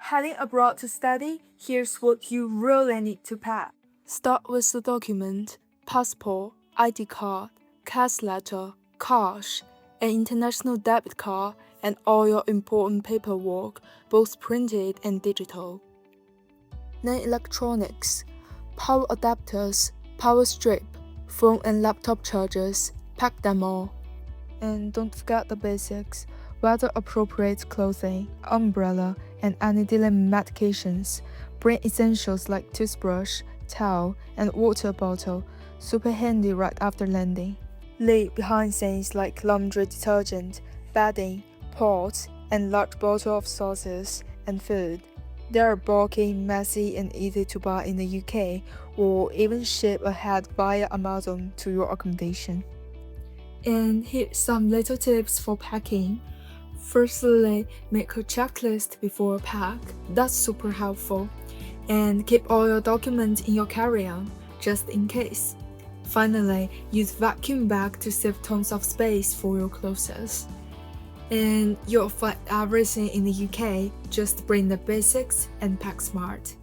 Heading abroad to study, here's what you really need to pack. Start with the document, passport, ID card, cash letter, cash, an international debit card, and all your important paperwork, both printed and digital. Then electronics, power adapters, power strip, phone and laptop chargers, pack them all. And don't forget the basics, weather-appropriate clothing, umbrella, and any dealing medications. Bring essentials like toothbrush, towel, and water bottle, super handy right after landing. Leave behind things like laundry detergent, bedding, pots, and large bottle of sauces and food. They are bulky, messy, and easy to buy in the UK, or even ship ahead via Amazon to your accommodation. And here's some little tips for packing. Firstly, make a checklist before pack. That's super helpful. And keep all your documents in your carry-on, just in case. Finally, use vacuum bag to save tons of space for your clothes. And you'll find everything in the UK, just bring the basics and pack smart.